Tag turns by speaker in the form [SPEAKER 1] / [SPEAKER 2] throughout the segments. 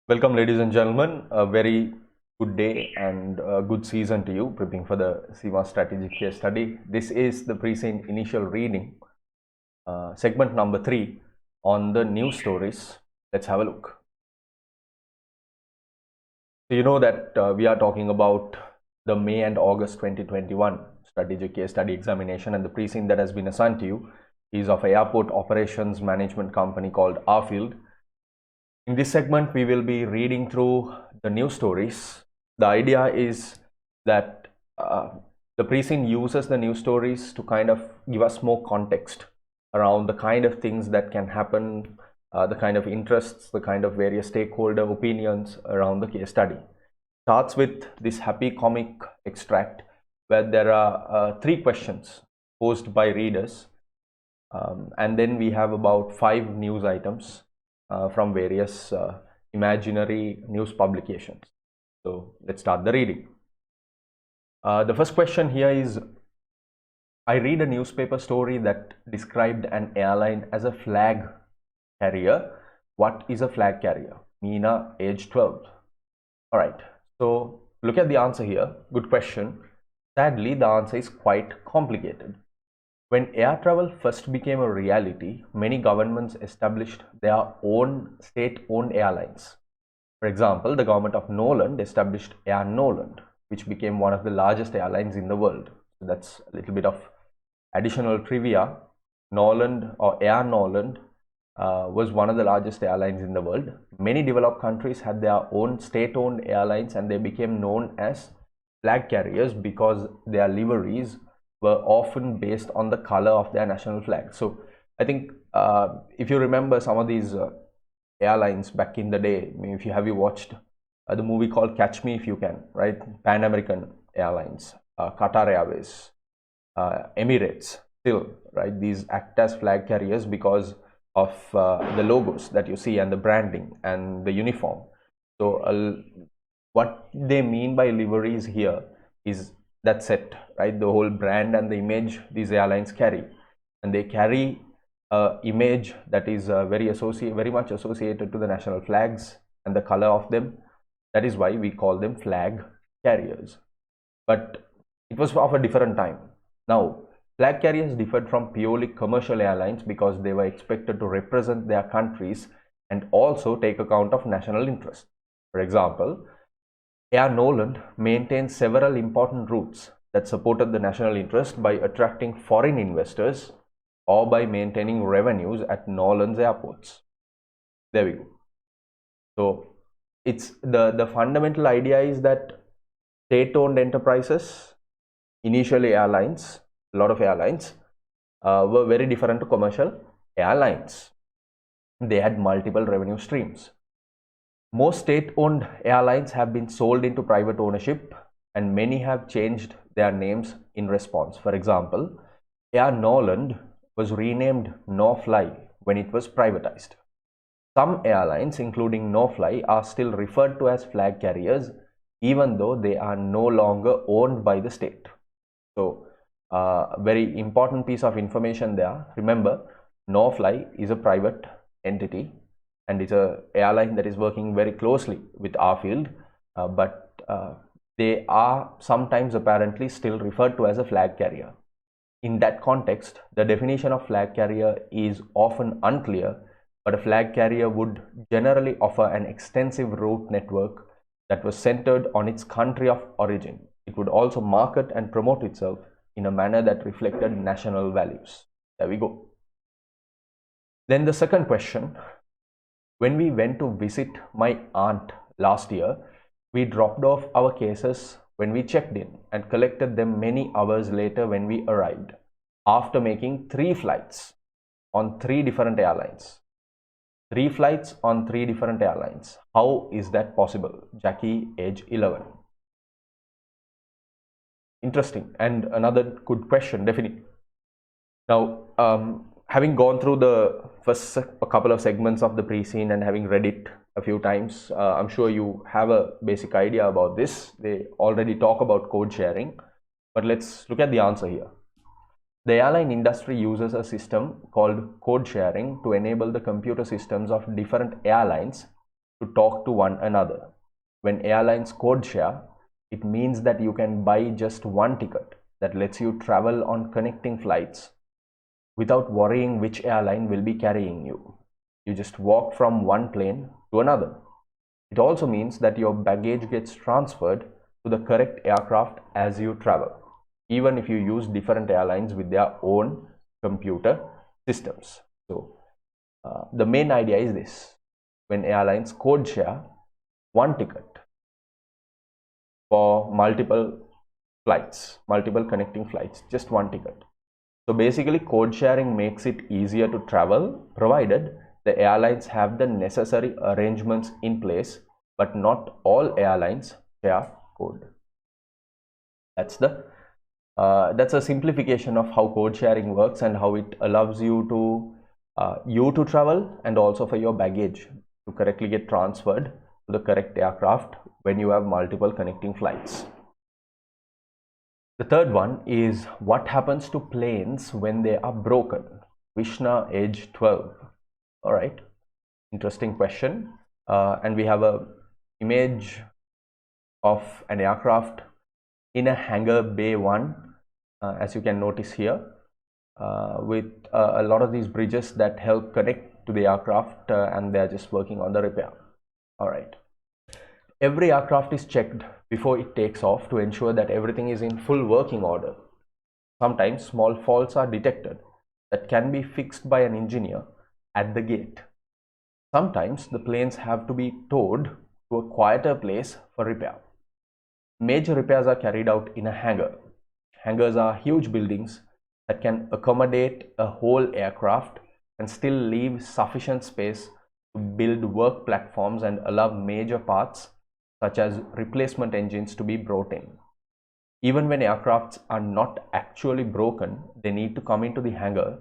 [SPEAKER 1] Welcome, ladies and gentlemen. A very good day and a good season to you, preparing for the CMA strategic case study. This is the pre-scene initial reading, segment number 3 on the news stories. Let's have a look. So you know that we are talking about the May and August 2021 strategic case study examination, and the pre-scene that has been assigned to you is of airport operations management company called Arfield. In this segment, we will be reading through the news stories. The idea is that the pre-scene uses the news stories to kind of give us more context around the kind of things that can happen, the kind of interests, the kind of various stakeholder opinions around the case study. Starts with this happy comic extract where there are 3 questions posed by readers, and then we have about 5 news items from various imaginary news publications. So let's start the reading. The first question here is, I read a newspaper story that described an airline as a flag carrier. What is a flag carrier? Meena, age 12. All right, so look at the answer here. Good question. Sadly, the answer is quite complicated. When air travel first became a reality, many governments established their own state-owned airlines. For example, the government of Noland established Air Noland, which became one of the largest airlines in the world. So that's a little bit of additional trivia. Noland or Air Noland was one of the largest airlines in the world. Many developed countries had their own state-owned airlines, and they became known as flag carriers because their liveries were often based on the color of their national flag. So I think if you remember some of these airlines back in the day, I mean, if you have watched the movie called Catch Me If You Can, right? Pan American Airlines, Qatar Airways, Emirates, still, right? These act as flag carriers because of the logos that you see and the branding and the uniform. So what they mean by liveries here is that's it, right? The whole brand and the image these airlines carry, and they carry image that is very much associated to the national flags and the color of them. That is why we call them flag carriers. But it was of a different time. Now, flag carriers differed from purely commercial airlines because they were expected to represent their countries and also take account of national interest. For example, Air Noland maintained several important routes that supported the national interest by attracting foreign investors or by maintaining revenues at Noland's airports. There we go. So it's the fundamental idea is that state-owned enterprises, initially airlines, a lot of airlines, were very different to commercial airlines. They had multiple revenue streams. Most state-owned airlines have been sold into private ownership, and many have changed their names in response. For example, Air Noland was renamed NoFly when it was privatized. Some airlines, including NoFly, are still referred to as flag carriers, even though they are no longer owned by the state. So, very important piece of information there. Remember, NoFly is a private entity, and it's an airline that is working very closely with Arfield, but they are sometimes apparently still referred to as a flag carrier. In that context, the definition of flag carrier is often unclear, but a flag carrier would generally offer an extensive route network that was centered on its country of origin. It would also market and promote itself in a manner that reflected national values. There we go. Then the second question. When we went to visit my aunt last year, we dropped off our cases when we checked in and collected them many hours later when we arrived, after making 3 flights on 3 different airlines. 3 flights on 3 different airlines. How is that possible? Jackie, age 11. Interesting, and another good question, definitely. Now, having gone through the first couple of segments of the pre-scene and having read it a few times, I'm sure you have a basic idea about this. They already talk about code sharing, but let's look at the answer here. The airline industry uses a system called code sharing to enable the computer systems of different airlines to talk to one another. When airlines code share, it means that you can buy just one ticket that lets you travel on connecting flights without worrying which airline will be carrying you. You just walk from one plane to another. It also means that your baggage gets transferred to the correct aircraft as you travel, even if you use different airlines with their own computer systems. So the main idea is this: when airlines code share one ticket for multiple flights, multiple connecting flights, just one ticket. So basically, code sharing makes it easier to travel, provided the airlines have the necessary arrangements in place, but not all airlines share code. That's a simplification of how code sharing works and how it allows you to travel, and also for your baggage to correctly get transferred to the correct aircraft when you have multiple connecting flights. The third one is what happens to planes when they are broken. Vishna, age 12. All right, interesting question. And we have a image of an aircraft in a hangar bay 1, as you can notice here, with a lot of these bridges that help connect to the aircraft, and they are just working on the repair. All right. Every aircraft is checked before it takes off to ensure that everything is in full working order. Sometimes small faults are detected that can be fixed by an engineer at the gate. Sometimes the planes have to be towed to a quieter place for repair. Major repairs are carried out in a hangar. Hangars are huge buildings that can accommodate a whole aircraft and still leave sufficient space to build work platforms and allow major parts such as replacement engines to be brought in. Even when aircrafts are not actually broken, they need to come into the hangar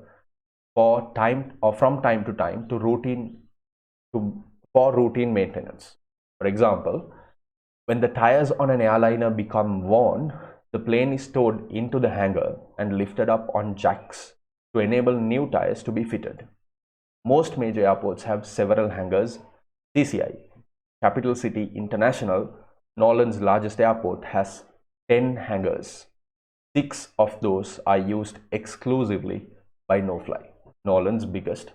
[SPEAKER 1] from time to time for routine maintenance. For example, when the tires on an airliner become worn, the plane is towed into the hangar and lifted up on jacks to enable new tires to be fitted. Most major airports have several hangars. CCI, Capital City International, Nolan's largest airport, has 10 hangars. 6 of those are used exclusively by NoFly, Nolan's biggest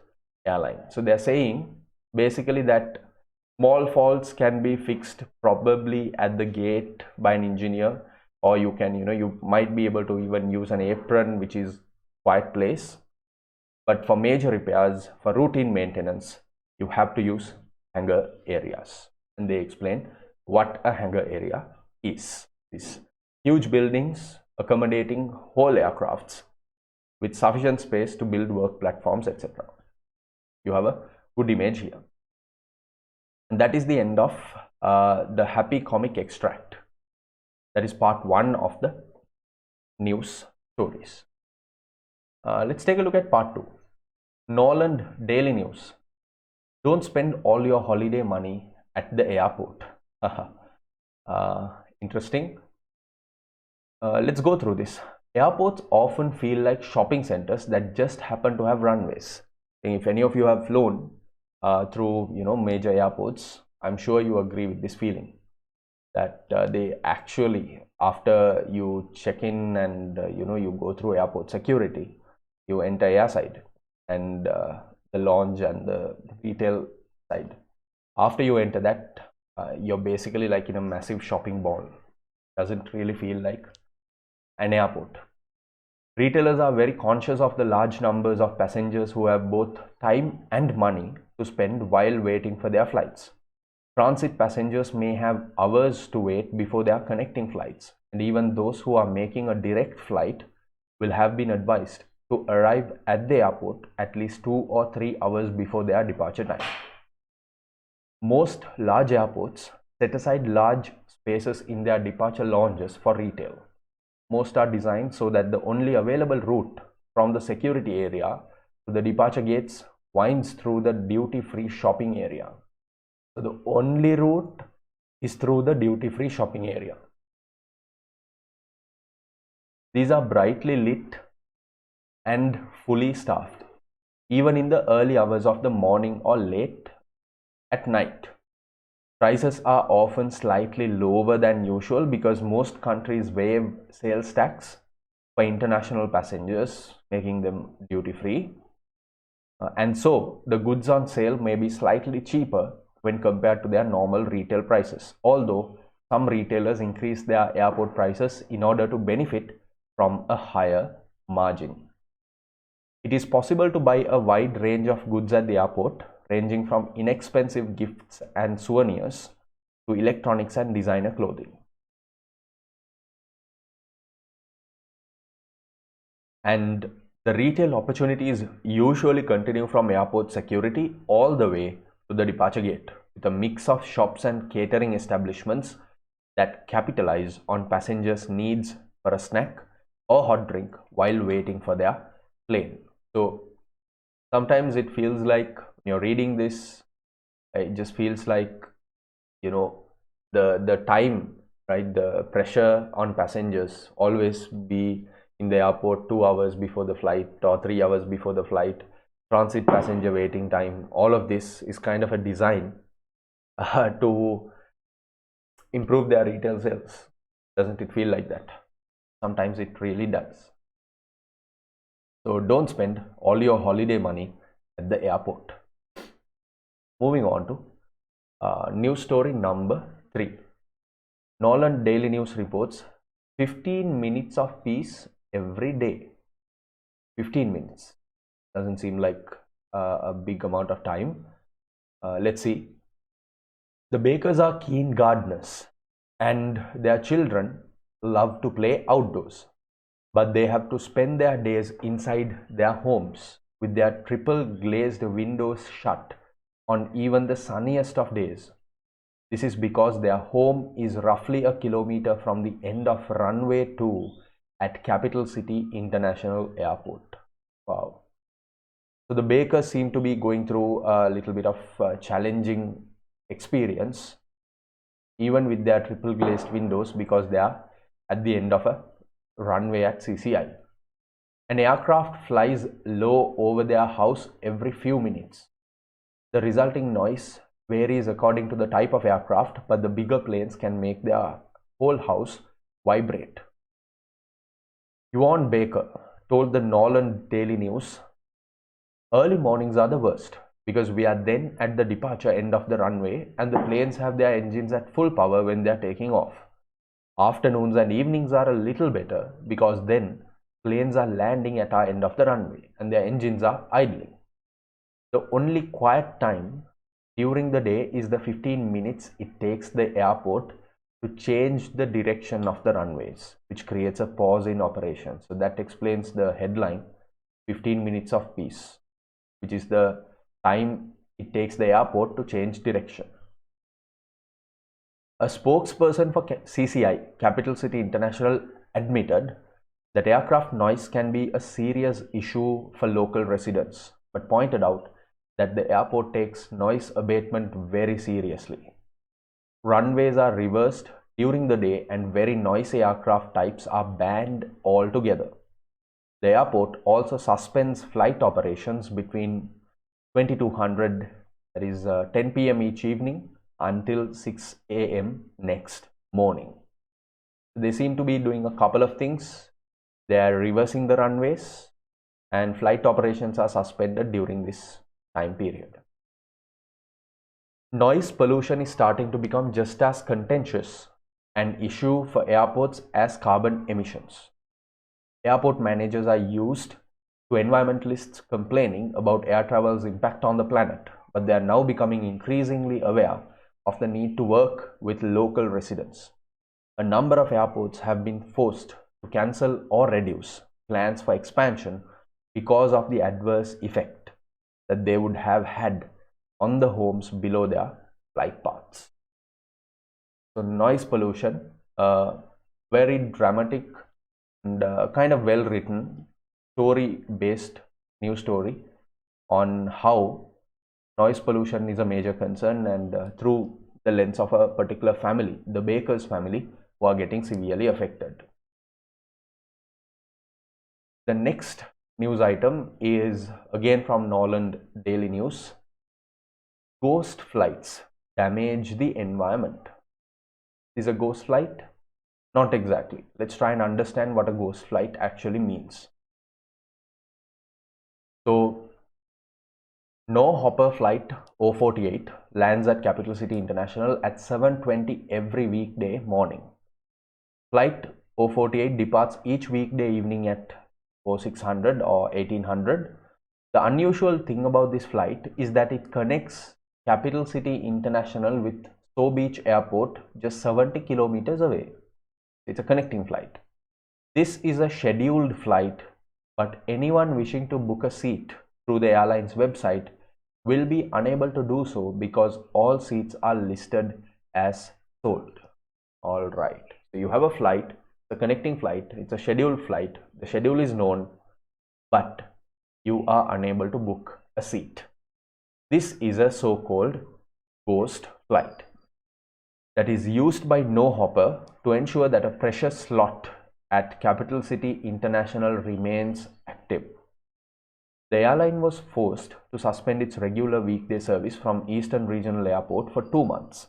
[SPEAKER 1] airline. So they're saying basically that small faults can be fixed probably at the gate by an engineer, or you can, you might be able to even use an apron, which is quiet place. But for major repairs, for routine maintenance, you have to use hangar areas. And they explain what a hangar area is. These huge buildings accommodating whole aircrafts with sufficient space to build work platforms, etc. You have a good image here. And that is the end of the happy comic extract. That is part 1 of the news stories. Let's take a look at part 2. Nolan Daily News. Don't spend all your holiday money at the airport. Interesting. Let's go through this. Airports often feel like shopping centers that just happen to have runways. If any of you have flown through major airports, I'm sure you agree with this feeling that they actually, after you check in and you go through airport security, you enter airside and the lounge and the retail side. After you enter that, you're basically like in a massive shopping mall. Doesn't really feel like an airport. Retailers are very conscious of the large numbers of passengers who have both time and money to spend while waiting for their flights. Transit passengers may have hours to wait before their connecting flights, and even those who are making a direct flight will have been advised to arrive at the airport at least 2 or 3 hours before their departure time. Most large airports set aside large spaces in their departure lounges for retail. Most are designed so that the only available route from the security area to the departure gates winds through the duty-free shopping area. So the only route is through the duty-free shopping area. These are brightly lit and fully staffed, even in the early hours of the morning or late at night. Prices are often slightly lower than usual because most countries waive sales tax for international passengers, making them duty free. And so the goods on sale may be slightly cheaper when compared to their normal retail prices, although some retailers increase their airport prices in order to benefit from a higher margin. It is possible to buy a wide range of goods at the airport, ranging from inexpensive gifts and souvenirs to electronics and designer clothing. And the retail opportunities usually continue from airport security all the way to the departure gate, with a mix of shops and catering establishments that capitalize on passengers' needs for a snack or hot drink while waiting for their plane. So sometimes it feels like when you're reading this, it just feels like, the time, right, the pressure on passengers always be in the airport 2 hours before the flight or 3 hours before the flight, transit passenger waiting time. All of this is kind of a design to improve their retail sales. Doesn't it feel like that? Sometimes it really does. So don't spend all your holiday money at the airport. Moving on to news story number 3. Nolan Daily News reports 15 minutes of peace every day. 15 minutes doesn't seem like a big amount of time. Let's see. The Bakers are keen gardeners and their children love to play outdoors, but they have to spend their days inside their homes with their triple glazed windows shut on even the sunniest of days. This is because their home is roughly a kilometer from the end of runway 2 at Capital City International Airport. Wow. So the Bakers seem to be going through a little bit of challenging experience, even with their triple glazed windows, because they are at the end of a runway at CCI. An aircraft flies low over their house every few minutes. The resulting noise varies according to the type of aircraft, but the bigger planes can make their whole house vibrate. Yvonne Baker told the Nolan Daily News, "Early mornings are the worst because we are then at the departure end of the runway and the planes have their engines at full power when they are taking off. Afternoons and evenings are a little better because then planes are landing at our end of the runway and their engines are idling. The only quiet time during the day is the 15 minutes it takes the airport to change the direction of the runways, which creates a pause in operation." So that explains the headline, 15 minutes of peace, which is the time it takes the airport to change direction. A spokesperson for CCI, Capital City International, admitted that aircraft noise can be a serious issue for local residents, but pointed out that the airport takes noise abatement very seriously. Runways are reversed during the day and very noisy aircraft types are banned altogether. The airport also suspends flight operations between 2200, that is 10 p.m. each evening, until 6 a.m. next morning. They seem to be doing a couple of things. They are reversing the runways and flight operations are suspended during this time period. Noise pollution is starting to become just as contentious an issue for airports as carbon emissions. Airport managers are used to environmentalists complaining about air travel's impact on the planet, but they are now becoming increasingly aware of the need to work with local residents. A number of airports have been forced to cancel or reduce plans for expansion because of the adverse effect that they would have had on the homes below their flight paths. So noise pollution, very dramatic and kind of well written story based news story on how noise pollution is a major concern, and through the lens of a particular family, the Bakers family, who are getting severely affected. The next news item is again from Nolan Daily News. Ghost flights damage the environment. Is a ghost flight? Not exactly. Let's try and understand what a ghost flight actually means. So, No Hopper Flight 048 lands at Capital City International at 7:20 every weekday morning. Flight 048 departs each weekday evening at 0600 or 1800. The unusual thing about this flight is that it connects Capital City International with Sow Beach Airport just 70 kilometers away. It's a connecting flight. This is a scheduled flight, but anyone wishing to book a seat through the airline's website will be unable to do so because all seats are listed as sold. All right. So you have a flight, the connecting flight, it's a scheduled flight, the schedule is known, but you are unable to book a seat. This is a so-called ghost flight that is used by No Hopper to ensure that a precious slot at Capital City International remains active. The airline was forced to suspend its regular weekday service from Eastern Regional Airport for 2 months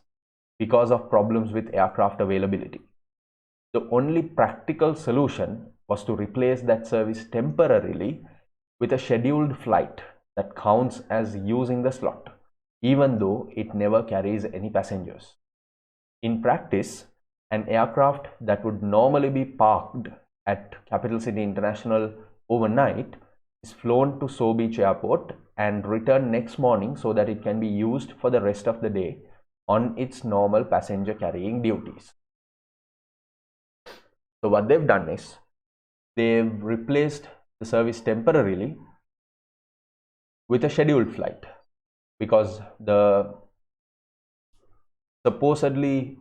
[SPEAKER 1] because of problems with aircraft availability. The only practical solution was to replace that service temporarily with a scheduled flight that counts as using the slot, even though it never carries any passengers. In practice, an aircraft that would normally be parked at Capital City International overnight is flown to Sow Beach Airport and returned next morning so that it can be used for the rest of the day on its normal passenger carrying duties. So what they've done is they've replaced the service temporarily with a scheduled flight because the supposedly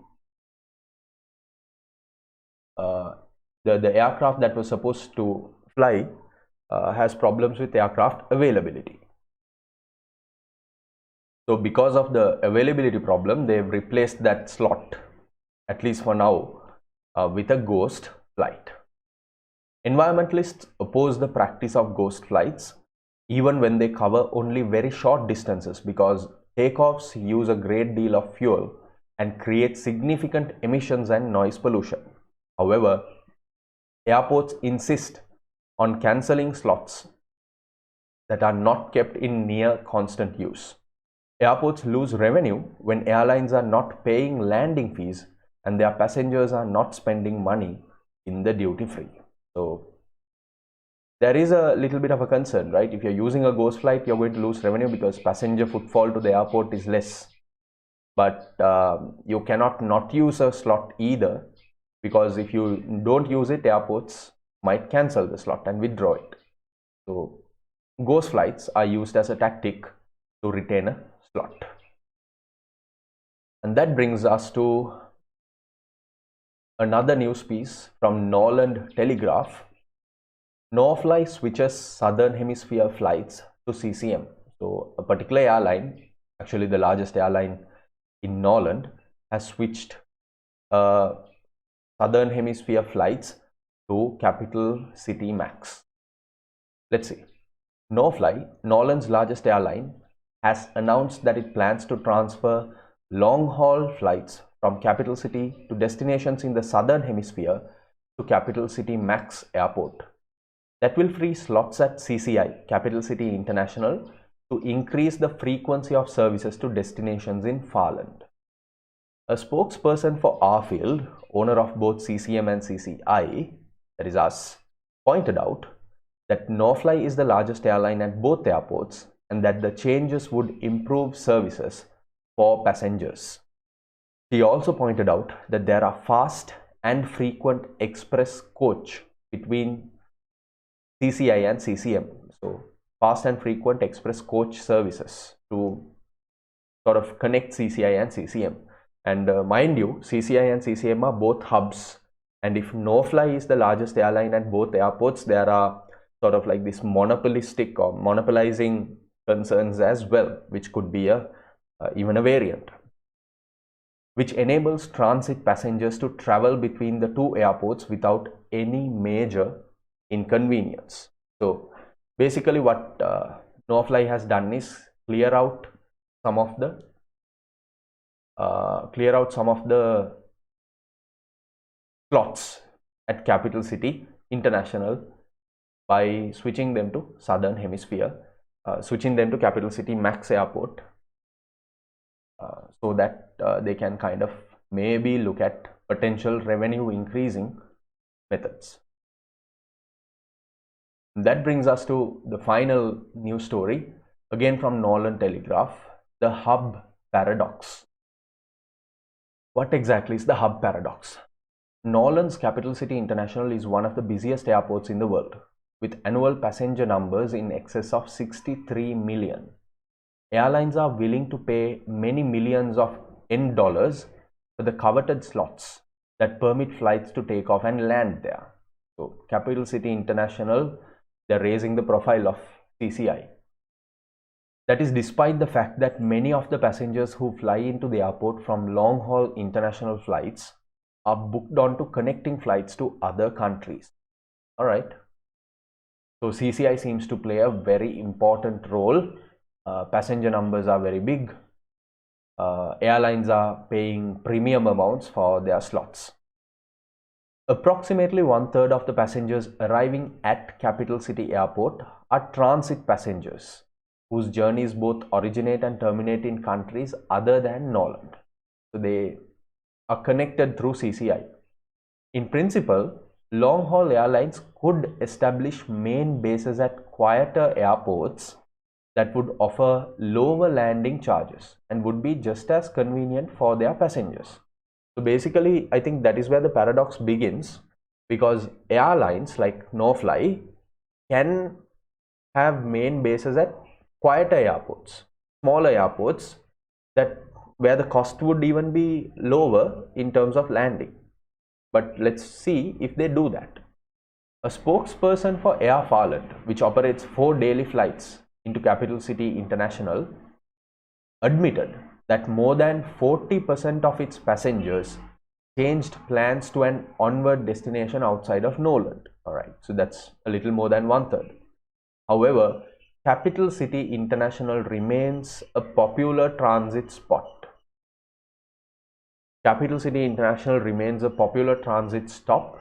[SPEAKER 1] the aircraft that was supposed to fly has problems with aircraft availability. So because of the availability problem, they've replaced that slot, at least for now, with a ghost flight. Environmentalists oppose the practice of ghost flights even when they cover only very short distances because takeoffs use a great deal of fuel and create significant emissions and noise pollution. However, airports insist on cancelling slots that are not kept in near constant use. Airports lose revenue when airlines are not paying landing fees and their passengers are not spending money in the duty free. So there is a little bit of a concern, right? If you're using a ghost flight, you're going to lose revenue because passenger footfall to the airport is less. But you cannot not use a slot either, because if you don't use it, airports might cancel the slot and withdraw it. So ghost flights are used as a tactic to retain a slot. And that brings us to another news piece from Norland Telegraph. Norfly switches Southern Hemisphere flights to CCM. So a particular airline, actually the largest airline in Norland, has switched Southern Hemisphere flights to Capital City Max. Let's see. Norfly, Norland's largest airline, has announced that it plans to transfer long-haul flights from Capital City to destinations in the Southern Hemisphere to Capital City Max Airport. That will free slots at CCI, Capital City International, to increase the frequency of services to destinations in Farland. A spokesperson for Arfield, owner of both CCM and CCI, that is us, pointed out that Norfly is the largest airline at both airports and that the changes would improve services for passengers. He also pointed out that there are fast and frequent express coach between CCI and CCM. So fast and frequent express coach services to sort of connect CCI and CCM. And mind you, CCI and CCM are both hubs. And if Norfly is the largest airline at both airports, there are sort of like this monopolistic or monopolizing concerns as well, which could be even a variant, which enables transit passengers to travel between the two airports without any major inconvenience. So basically what Norfly has done is clear out some of the clear out some of the slots at Capital City International by switching them to Southern Hemisphere, switching them to Capital City Max Airport, so that they can kind of maybe look at potential revenue increasing methods. That brings us to the final news story, again from Nolan Telegraph, the hub paradox. What exactly is the hub paradox? Nolan's Capital City International is one of the busiest airports in the world, with annual passenger numbers in excess of 63 million. Airlines are willing to pay many millions of dollars for the coveted slots that permit flights to take off and land there. So, Capital City International, they're raising the profile of CCI. That is despite the fact that many of the passengers who fly into the airport from long-haul international flights are booked onto connecting flights to other countries. All right. So CCI seems to play a very important role. Passenger numbers are very big. Airlines are paying premium amounts for their slots. Approximately 1/3 of the passengers arriving at Capital City Airport are transit passengers whose journeys both originate and terminate in countries other than Nolan. So they are connected through CCI. In principle, long-haul airlines could establish main bases at quieter airports that would offer lower landing charges and would be just as convenient for their passengers. So basically, I think that is where the paradox begins, because airlines like NoFly can have main bases at quieter airports, smaller airports, that where the cost would even be lower in terms of landing. But let's see if they do that. A spokesperson for Air Farland, which operates 4 daily flights into Capital City International, admitted that more than 40% of its passengers changed plans to an onward destination outside of Nolan. All right, so that's a little more than 1/3. However, Capital City International remains a popular transit spot. Capital City International remains a popular transit stop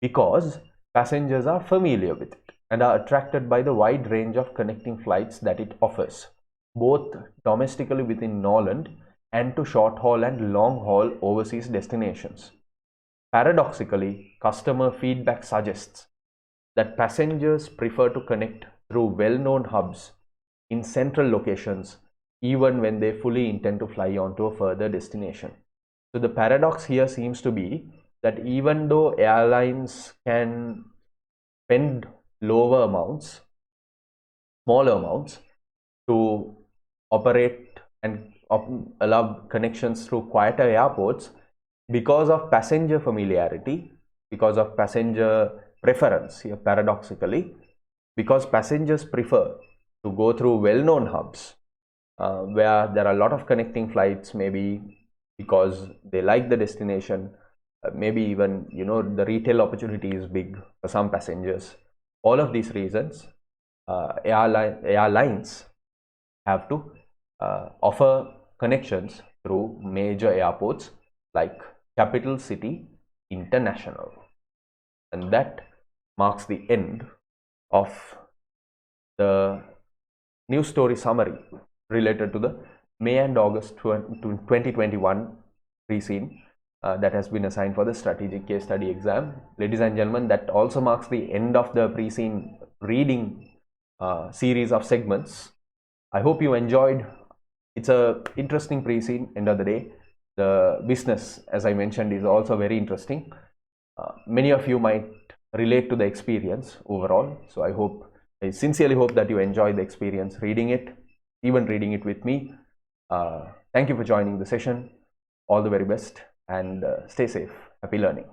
[SPEAKER 1] because passengers are familiar with it and are attracted by the wide range of connecting flights that it offers, both domestically within Nolan and to short-haul and long-haul overseas destinations. Paradoxically, customer feedback suggests that passengers prefer to connect through well-known hubs in central locations even when they fully intend to fly on to a further destination. So the paradox here seems to be that even though airlines can spend lower amounts, smaller amounts, to operate and allow connections through quieter airports, because of passenger familiarity, because of passenger preference here, paradoxically, because passengers prefer to go through well-known hubs where there are a lot of connecting flights, maybe because they like the destination, maybe even the retail opportunity is big for some passengers. All of these reasons, airlines have to offer connections through major airports like Capital City International. And that marks the end of the news story summary related to the May and August 2021 pre-scene that has been assigned for the strategic case study exam. Ladies and gentlemen, that also marks the end of the pre-scene reading series of segments. I hope you enjoyed. It's a interesting pre-scene. End of the day, the business, as I mentioned, is also very interesting. Many of you might relate to the experience overall, so I sincerely hope that you enjoy the experience reading it, even reading it with me. Thank you for joining the session. All the very best, and stay safe. Happy learning.